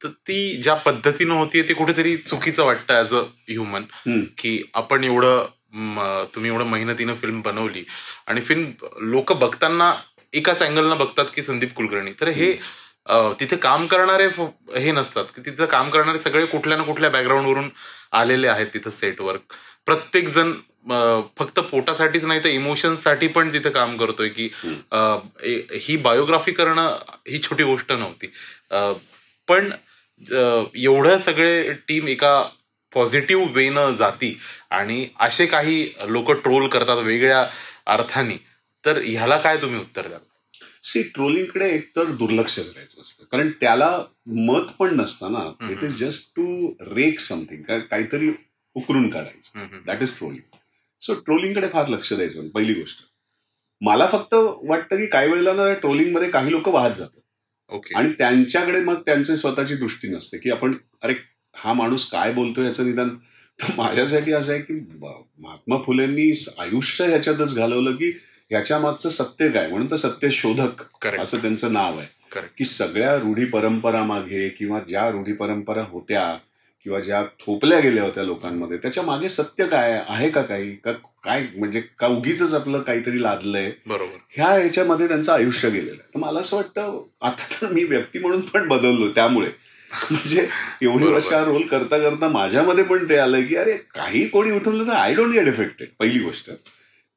तर ती ज्या पद्धतीनं होतीये ते कुठेतरी चुकीचं वाटतं ऍज अ ह्युमन, की आपण तुम्ही एवढं मेहनतीनं फिल्म बनवली आणि फिल्म लोक बघताना एकाच अँगलनं बघतात की संदीप कुलकर्णी. तर हे तिथे काम करणारे हे नसतात की तिथं काम करणारे सगळे कुठल्या ना कुठल्या बॅकग्राऊंडवरून आलेले आहेत तिथं सेटवर. प्रत्येक जण फक्त पोटासाठीच नाही तर इमोशन्ससाठी पण तिथे काम करतोय. की ही बायोग्राफी करणं ही छोटी गोष्ट नव्हती. पण एवढं सगळे टीम एका पॉझिटिव्ह वेनं जाती आणि असे काही लोक ट्रोल करतात वेगळ्या अर्थाने, तर ह्याला काय तुम्ही उत्तर द्याल? ट्रोलिंगकडे एकतर दुर्लक्ष करायचं असतं, कारण त्याला मत पण नसतं ना. It is just to rake something, काहीतरी उकरून काढायचं. That is trolling. सो ट्रोलिंगकडे फार लक्ष द्यायचं. पहिली गोष्ट, मला फक्त वाटतं की काही वेळेला ना ट्रोलिंगमध्ये काही लोक वाहत जातात आणि त्यांच्याकडे मग त्यांची स्वतःची दृष्टी नसते की आपण अरे हा माणूस काय बोलतोय याचं निदान. तर माझ्यासाठी असं आहे की महात्मा फुलेंनी आयुष्य ह्याच्यातच घालवलं की ह्याच्या मागचं सत्य काय, म्हणून तर सत्यशोधक असं त्यांचं नाव आहे. की सगळ्या रूढी परंपरा मागे किंवा ज्या रूढी परंपरा होत्या किंवा ज्या थोपल्या गेल्या होत्या लोकांमध्ये, त्याच्या मागे सत्य काय आहे का, काही काय म्हणजे का उगीच आपलं काहीतरी लादलंय. बरोबर. ह्याच्यामध्ये त्यांचं आयुष्य गेलेलं आहे. तर मला असं वाटतं आता तर मी व्यक्ती म्हणून पण बदललो. त्यामुळे म्हणजे एवढी वर्ष हा रोल करता करता माझ्यामध्ये पण ते आलं की अरे काही कोणी उठवलं तर आय डोंट गेट इफेक्टेड. पहिली गोष्ट,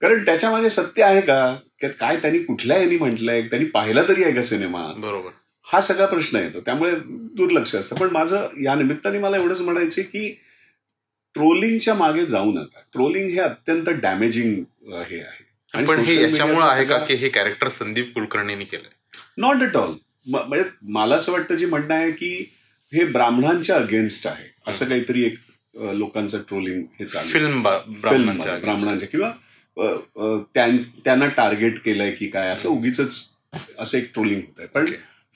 कारण त्याच्या मागे सत्य आहे का, काय त्यांनी कुठल्या यांनी म्हटलंय, त्यांनी पाहिला तरी आहे का सिनेमा. बरोबर. हा सगळा प्रश्न येतो. त्यामुळे दुर्लक्ष असतं. पण माझं या निमित्ताने मला एवढंच म्हणायचं की ट्रोलिंगच्या मागे जाऊ नका. ट्रोलिंग हे अत्यंत डॅमेजिंग हे आहे. पण हे याच्यामुळे आहे का की हे कॅरेक्टर संदीप कुलकर्णींनी केलंय? Not at all. म्हणजे मला असं वाटतं जे म्हणणं आहे की हे ब्राह्मणांच्या अगेन्स्ट आहे असं काहीतरी एक लोकांचं ट्रोलिंग हे चालू. फिल्म ब्राह्मणांच्या किंवा त्यांना टार्गेट केलंय की काय, असं उगीच असं एक ट्रोलिंग होत आहे. पण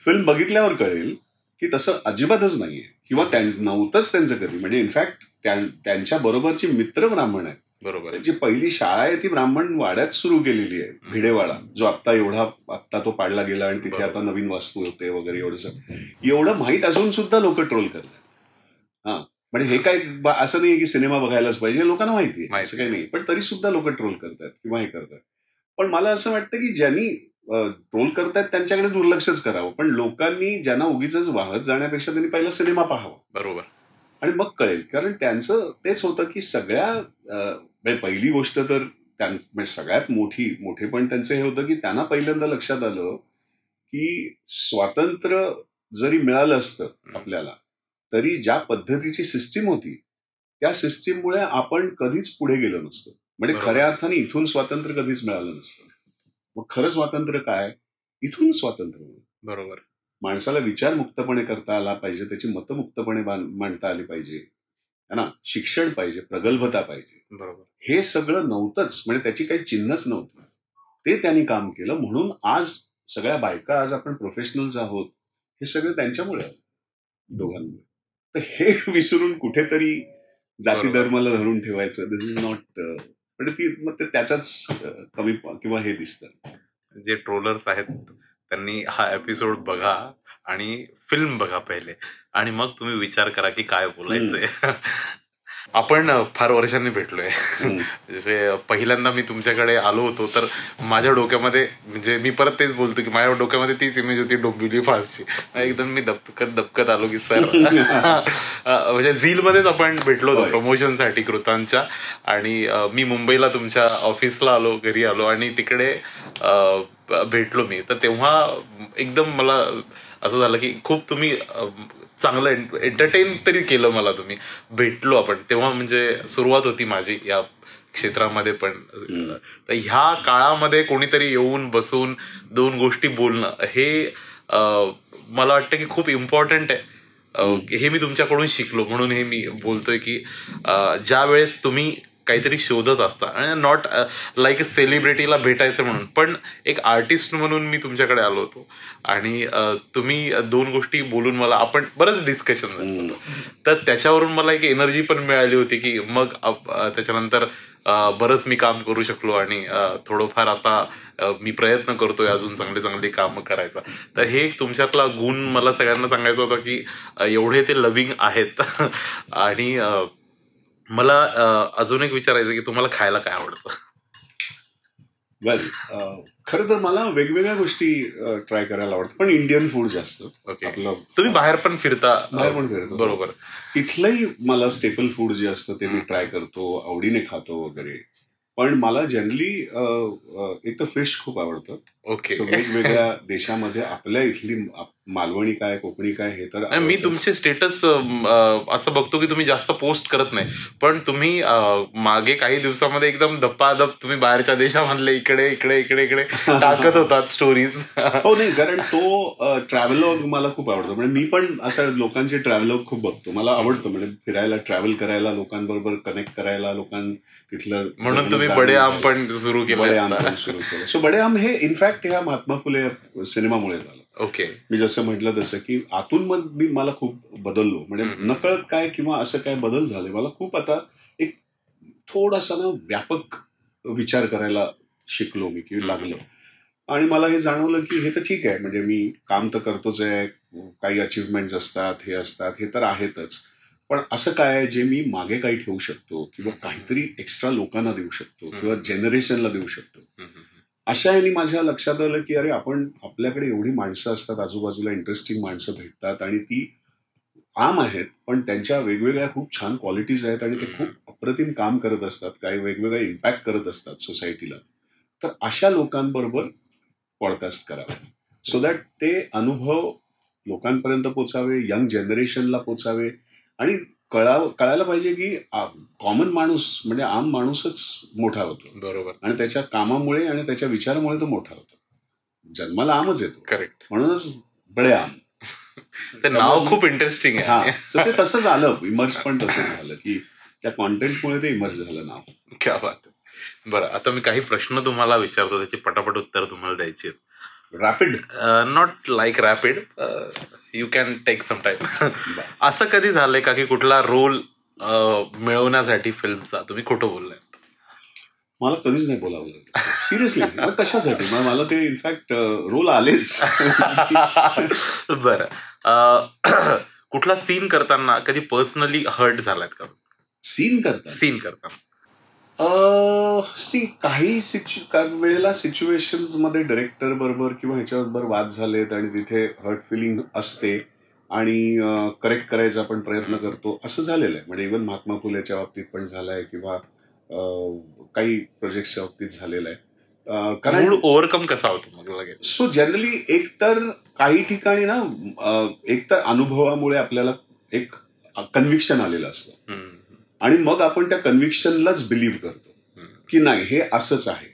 फिल्म बघितल्यावर कळेल की तसं अजिबातच नाहीये किंवा नव्हतंच त्यांचं कधी. म्हणजे इनफॅक्ट त्यांच्या बरोबरची मित्र ब्राह्मण आहेत. बरोबर. त्यांची पहिली शाळा आहे ती ब्राह्मण वाड्यात सुरू केलेली आहे, भिडेवाडा, जो आत्ता तो पाडला गेला आणि तिथे आता नवीन वास्तू होते वगैरे. एवढं माहीत असून सुद्धा लोक ट्रोल करतात. हा, म्हणजे हे काय असं नाही की सिनेमा बघायलाच पाहिजे, लोकांना माहिती आहे असं काही नाही, पण तरी सुद्धा लोक ट्रोल करतात किंवा हे करतात. पण मला असं वाटतं की ज्यांनी ट्रोल करतायत त्यांच्याकडे दुर्लक्षच करावं. पण लोकांनी ज्यांना उगीच वाहत जाण्यापेक्षा त्यांनी पहिला सिनेमा पाहावा. बरोबर. आणि मग कळेल. कारण त्यांचं तेच होतं की म्हणजे पहिली गोष्ट तर म्हणजे सगळ्यात मोठेपण त्यांचं हे होतं की त्यांना पहिल्यांदा लक्षात आलं की स्वातंत्र्य जरी मिळालं असतं आपल्याला तरी ज्या पद्धतीची सिस्टीम होती त्या सिस्टीममुळे आपण कधीच पुढे गेलो नसतो. म्हणजे खऱ्या अर्थाने इथून स्वातंत्र्य कधीच मिळालं नसतं. मग खरं स्वातंत्र्य काय? इथून स्वातंत्र्य. बरोबर. माणसाला विचार मुक्तपणे करता आला पाहिजे, त्याची मतं मुक्तपणे मांडता आली पाहिजे, है ना, शिक्षण पाहिजे, प्रगल्भता पाहिजे. बरोबर. हे सगळं नव्हतंच. म्हणजे त्याची काही चिन्हच नव्हती. ते त्यांनी काम केलं. म्हणून आज सगळ्या बायका, आज आपण प्रोफेशनल्स आहोत, हे सगळं त्यांच्यामुळे, दोघांमुळे. तर हे विसरून कुठेतरी जाती धर्माला धरून ठेवायचं, दिस इज नॉट. म्हणजे मग त्याचाच कमी किंवा हे दिसतं. जे ट्रोलर्स आहेत त्यांनी हा एपिसोड बघा आणि फिल्म बघा पहिले आणि मग तुम्ही विचार करा की काय बोलायचंय. आपण फार वर्षांनी भेटलोय. जसे पहिल्यांदा मी तुमच्याकडे आलो होतो तर माझ्या डोक्यामध्ये, म्हणजे मी परत तेच बोलतो की माझ्या डोक्यामध्ये तीच इमेज होती डोंबिवली फास्टची. एकदम मी दबकत आलो की सर म्हणजे झीलमध्येच आपण भेटलो होतो प्रमोशनसाठी कृतांच्या. आणि मी मुंबईला तुमच्या ऑफिसला आलो, घरी आलो आणि तिकडे भेटलो मी. तर तेव्हा एकदम मला असं झालं की खूप तुम्ही चांगलं एंटरटेन तरी केलं मला. तुम्ही भेटलो आपण तेव्हा, म्हणजे सुरुवात होती माझी या क्षेत्रामध्ये. पण तर ह्या काळामध्ये कोणीतरी येऊन बसून दोन गोष्टी बोलणं हे मला वाटतं की खूप इम्पॉर्टंट आहे. हे मी तुमच्याकडून शिकलो. म्हणून हे मी बोलतोय की ज्या वेळेस तुम्ही काहीतरी शोधत असता, आणि नॉट लाईक अ सेलिब्रिटीला भेटायचं म्हणून, पण एक आर्टिस्ट म्हणून मी तुमच्याकडे आलो होतो आणि तुम्ही दोन गोष्टी बोलून मला, आपण बरंच डिस्कशन झालं होतं. तर त्याच्यावरून मला एक एनर्जी पण मिळाली होती की मग त्याच्यानंतर बरंच मी काम करू शकलो आणि थोडंफार आता मी प्रयत्न करतोय अजून चांगले चांगले कामं करायचा. तर हे तुमच्यातला गुण मला सगळ्यांना सांगायचा होता की एवढे ते लव्हिंग आहेत. आणि मला अजून एक विचारायचं की तुम्हाला खायला काय आवडतं? वेल, खरं तर मला वेगवेगळ्या गोष्टी ट्राय करायला आवडतं, पण इंडियन फूड जास्त. आपलं तुम्ही बाहेर पण फिरता? बाहेर पण फिरतो. बरोबर. तिथलंही मला स्टेपल फूड जे असतं ते मी ट्राय करतो, आवडीने खातो वगैरे. पण मला जनरली एक तर फिश खूप आवडतं. ओके. वेगवेगळ्या देशामध्ये आपल्या इथली मालवणी काय, कोकणी काय, हे तर मी तुमचे स्टेटस असं बघतो की तुम्ही जास्त पोस्ट करत नाही, पण तुम्ही मागे काही दिवसामध्ये एकदम धप्पाधप तुम्ही बाहेरच्या देशामधले इकडे इकडे इकडे इकडे टाकत होतात स्टोरीज. हो, नाही, कारण तो ट्रॅव्हलॉग मला खूप आवडतो. म्हणजे मी पण अशा लोकांचे ट्रॅव्हलॉग खूप बघतो. मला आवडतं म्हणजे फिरायला, ट्रॅव्हल करायला, लोकांबरोबर कनेक्ट करायला, तिथलं. म्हणून तुम्ही बडे आम पण सुरू केलं. सो बडे आम हे इनफॅक्ट ह्या महात्मा फुले सिनेमामुळे झालं. ओके. मी जसं म्हटलं तसं की आतून मी मला खूप बदललो, म्हणजे नकळत काय किंवा असं काय बदल झाले. मला खूप आता एक थोडासा ना व्यापक विचार करायला शिकलो मी की लागलो. आणि मला हे जाणवलं की हे तर ठीक आहे, म्हणजे मी काम तर करतोच आहे, काही अचिव्हमेंट्स असतात, हे असतात, हे तर आहेतच, पण असं काय जे मी मागे काही ठेवू शकतो किंवा काहीतरी एक्स्ट्रा लोकांना देऊ शकतो किंवा जनरेशनला देऊ शकतो. अशा याने माझ्या लक्षात आलं की अरे, आपल्याकडे एवढी माणसं असतात, आजूबाजूला इंटरेस्टिंग माणसं भेटतात आणि ती आम आहेत, पण त्यांच्या वेगवेगळ्या खूप छान क्वालिटीज आहेत आणि ते खूप अप्रतिम काम करत असतात, काही वेगवेगळा इम्पॅक्ट करत असतात सोसायटीला. तर अशा लोकांबरोबर पॉडकास्ट करावा, सो दॅट ते अनुभव लोकांपर्यंत पोचावे, यंग जनरेशनला पोचावे आणि कळायला पाहिजे की कॉमन माणूस म्हणजे आम माणूसच मोठा होतो. बरोबर. आणि त्याच्या कामामुळे आणि त्याच्या विचारामुळे तो मोठा होतो. जन्माला आमच येतो. करेक्ट. म्हणूनच बडे आम. ते नाव खूप इंटरेस्टिंग आहे. सो ते तसं झालं, इमर्ज पण तसं झालं की त्या कॉन्टेंटमुळे ते इमर्ज झालं नाव. क्या बात. बरं, आता मी काही प्रश्न तुम्हाला विचारतो, त्याची पटापट उत्तर तुम्हाला द्यायची आहेत. Rapid? Not like rapid, you can take some time. असं कधी झालंय का की कुठला रोल मिळवण्यासाठी फिल्मचा तुम्ही खोटं बोललाय? मला कधीच नाही बोलावं लागलं, सिरियसली. कशासाठी? मला ते इनफॅक्ट रोल आलेच. बरं, कुठला सीन करताना कधी पर्सनली हर्ट झालात का? सीन करताना? काही वेळेला सिच्युएशन्स मध्ये डायरेक्टर बरोबर किंवा ह्याच्याबरोबर वाद झालेत आणि तिथे हर्ट फिलिंग असते आणि करेक्ट करायचा आपण प्रयत्न करतो, असं झालेलं आहे. म्हणजे इव्हन महात्मा फुलेच्या बाबतीत पण झालंय किंवा काही प्रोजेक्टच्या बाबतीत झालेलं आहे. कारण ओव्हरकम कसा होतो मग लगेच? सो जनरली एकतर काही ठिकाणी ना एकतर अनुभवामुळे आपल्याला एक कन्व्हिक्शन आलेलं असतं आणि मग आपण त्या कन्व्हिक्शनलाच बिलीव्ह करतो की नाही हे असंच आहे.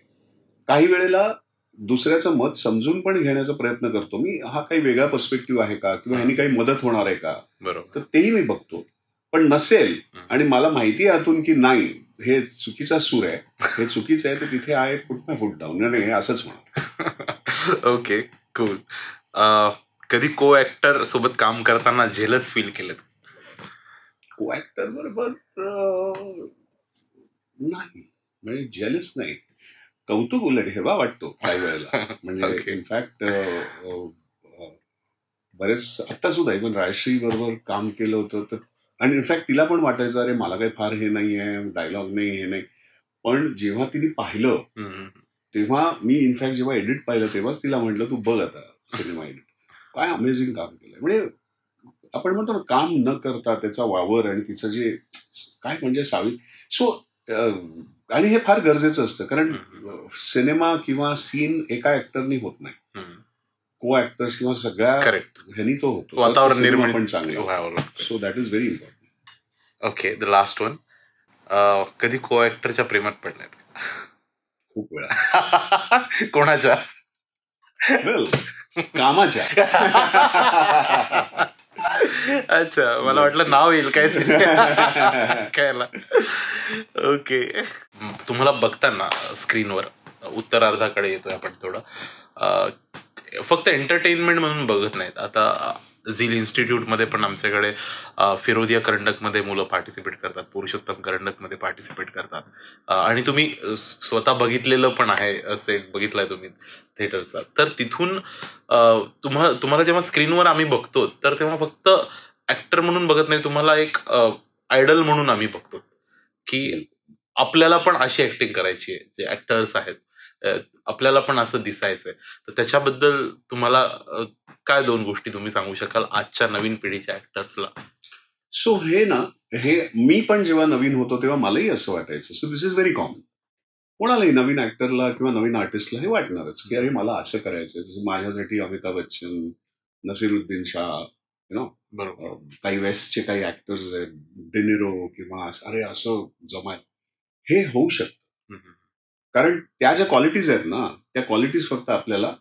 काही वेळेला दुसऱ्याचं मत समजून पण घेण्याचा प्रयत्न करतो मी, हा काही वेगळा पर्स्पेक्टिव्ह आहे का किंवा ह्यानी काही मदत होणार आहे का, तर तेही मी बघतो. पण नसेल आणि मला माहिती आहे आतून की नाही हे चुकीचा सूर आहे, हे चुकीचं आहे, तर तिथे आहे फुट ना फुट डाऊन, नाही हे असंच म्हणा. Okay, cool. कधी को ऍक्टर सोबत काम करताना झेलस फील केलं? को ऍक्टर बरोबर नाही, म्हणजे जेलस नाही, कौतुक उलट हेवा वाटतो काही वेळेला. म्हणजे इनफॅक्ट बरेच आता सुद्धा इव्हन रायश्री बरोबर काम केलं होतं तर, आणि इनफॅक्ट तिला पण वाटायचं अरे मला काही फार हे नाही आहे, डायलॉग नाही, हे नाही. पण जेव्हा तिने पाहिलं तेव्हा मी इनफॅक्ट जेव्हा एडिट पाहिलं तेव्हाच तिला म्हटलं तू बघ आता सिनेमा एडिट, काय अमेझिंग काम केलंय. म्हणजे आपण म्हणतो ना काम न करता त्याचा वावर आणि तिचं जे काय म्हणजे सावी. सो आणि हे फार गरजेचं असतं कारण सिनेमा किंवा सीन एका ऍक्टरनी होत नाही, को ऍक्टर्स किंवा सगळ्या ह्यांनी तो होतो, वातावरण निर्माण पण चांगलं. So that is very important. Okay, the last one. कधी को ऍक्टरच्या प्रेमात पडल्यात? खूप वेळा. कोणाच्या? वेल कामाच्या. अच्छा, मला वाटलं नाव येईल काय कायला. ओके, तुम्हाला बघताना स्क्रीनवर उत्तरार्धाकडे येतोय आपण थोडं, फक्त एंटरटेनमेंट म्हणून बघत नाहीत. आता झील इन्स्टिट्यूटमध्ये पण आमच्याकडे फिरोदिया करंडकमध्ये मुलं पार्टिसिपेट करतात, पुरुषोत्तम करंडकमध्ये पार्टिसिपेट करतात, आणि तुम्ही स्वतः बघितलेलं पण आहे, सेट बघितलाय तुम्ही थिएटरचा. तर तिथून तुम्हाला जेव्हा स्क्रीनवर आम्ही बघतो तर तेव्हा फक्त ऍक्टर म्हणून बघत नाही, तुम्हाला एक आयडल म्हणून आम्ही बघतो की आपल्याला पण अशी ऍक्टिंग करायची आहे, जे ऍक्टर्स आहेत आपल्याला पण असं दिसायचंय. तर त्याच्याबद्दल तुम्हाला काय दोन गोष्टी तुम्ही सांगू शकाल आजच्या नवीन पिढीच्या ऍक्टर्सला? सो हे ना, हे मी पण जेव्हा नवीन होतो तेव्हा मलाही असं वाटायचं. So this is very common. कोणालाही नवीन ऍक्टरला किंवा नवीन आर्टिस्टला हे वाटणारच की अरे मला असं करायचंय. जसं माझ्यासाठी अमिताभ बच्चन, नसीरुद्दीन शाह, यु नो, काही वेस्टचे काही ऍक्टर्स आहेत, डेनिरो, किंवा अरे असं जमाय, हे होऊ शकतं. कारण त्या ज्या क्वालिटीज आहेत ना, त्या क्वालिटीज फक्त आपल्याला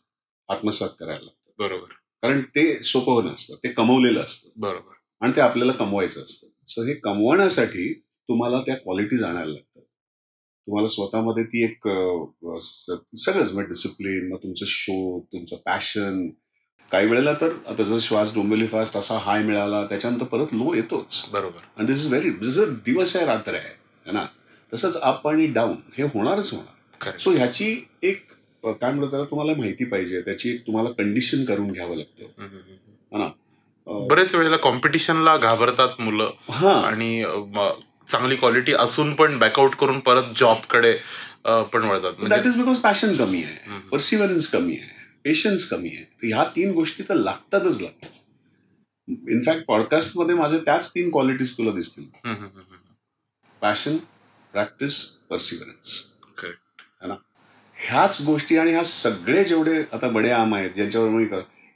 आत्मसात करायला लागतात. बरोबर. कारण ते सोपं नसतं, ते कमवलेलं असतं. बरोबर. आणि ते आपल्याला कमवायचं असतं. सो हे कमवण्यासाठी तुम्हाला त्या क्वालिटीज आणायला लागतात. तुम्हाला स्वतःमध्ये ती एक सगळंच म्हणजे डिसिप्लिन, मग तुमचं शो, तुमचं पॅशन. काही वेळेला तर आता जर श्वास डोंबिवली फास्ट असा हाय मिळाला त्याच्यानंतर परत लो येतोच. बरोबर. आणि दिस इज व्हेरी, जसं दिवस आहे रात्र आहे ना, तसंच अप आणि डाऊन हे होणारच होणार. सो ह्याची एक काय म्हणतात तुम्हाला माहिती पाहिजे, त्याची एक तुम्हाला कंडिशन करून घ्यावं लागतं ना. बरेच वेळेला कॉम्पिटिशनला घाबरतात मुलं, आणि चांगली क्वालिटी असून पण बॅकआउट करून परत जॉबकडे पण वळतात. दॅट इज बिकॉज पॅशन कमी आहे, पर्सिव्हरन्स कमी आहे, पेशन्स कमी आहे. ह्या 3 गोष्टी तर लागतातच लागतात. इनफॅक्ट पॉडकास्टमध्ये माझे त्याच 3 क्वालिटीज तुला दिसतील: पॅशन, प्रॅक्टिस, पर्सिव्हरन्स. ह्याच गोष्टी आणि ह्या सगळे जेवढे आता बडे आम आहेत ज्यांच्यावर मी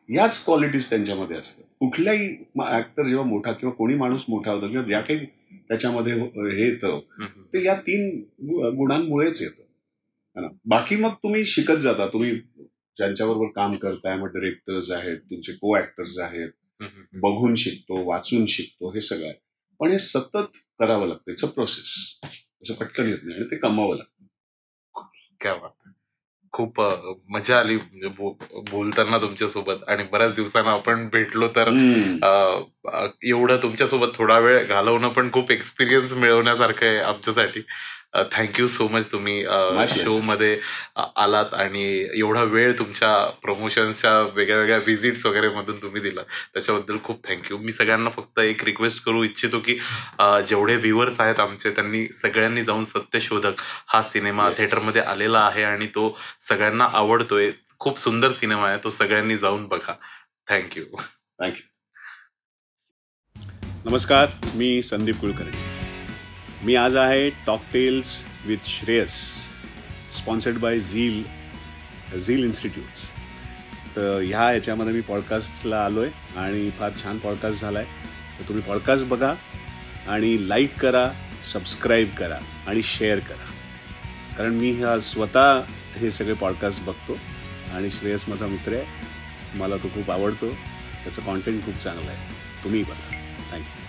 ह्याच क्वालिटीज त्यांच्यामध्ये असतात. कुठल्याही ऍक्टर जेव्हा मोठा किंवा कोणी माणूस मोठा होतो किंवा ज्या काही त्याच्यामध्ये हे येतं ते या 3 गुणांमुळेच येतं. बाकी मग तुम्ही शिकत जाता. तुम्ही ज्यांच्याबरोबर काम करताय, मग डिरेक्टर्स आहेत, तुमचे को ऍक्टर्स आहेत, बघून शिकतो, वाचून शिकतो, हे सगळं आहे. पण हे सतत करावं लागतं. It's a process. असं पटकन येत नाही आणि ते कमावं लागतं. काय बात. खूप मजा आली बोलताना तुमच्यासोबत, आणि बऱ्याच दिवसांना आपण भेटलो तर एवढं तुमच्यासोबत थोडा वेळ घालवणं पण खूप एक्सपिरियन्स मिळवण्यासारखं आहे आमच्यासाठी. थँक्यू सो मच तुम्ही pleasure. शो मध्ये आलात आणि एवढा वेळ तुमच्या प्रमोशन्सच्या वेगळ्या वेगळ्या व्हिजिट्स वगैरे मधून तुम्ही दिला, त्याच्याबद्दल खूप थँक्यू. मी सगळ्यांना फक्त एक रिक्वेस्ट करू इच्छितो की जेवढे व्ह्युअर्स आहेत आमचे त्यांनी सगळ्यांनी जाऊन सत्यशोधक हा सिनेमा Yes. थिएटरमध्ये आलेला आहे आणि तो सगळ्यांना आवडतोय. खूप सुंदर सिनेमा आहे तो, सगळ्यांनी जाऊन बघा. थँक्यू. थँक्यू. नमस्कार, मी संदीप कुलकर्णी. मी आज आहे टॉकटेल्स विथ श्रेयस, स्पॉन्सर्ड बाय झील इन्स्टिट्यूट्स. तर ह्या याच्यामध्ये मी पॉडकास्टला आलो आहे आणि फार छान पॉडकास्ट झाला आहे. तर तुम्ही पॉडकास्ट बघा आणि लाईक करा, सबस्क्राईब करा आणि शेअर करा. कारण मी स्वतः हे सगळे पॉडकास्ट बघतो आणि श्रेयस माझा मित्र आहे, मला तो खूप आवडतो, त्याचं कॉन्टेंट खूप चांगलं आहे. तुम्ही बघा. थँक्यू.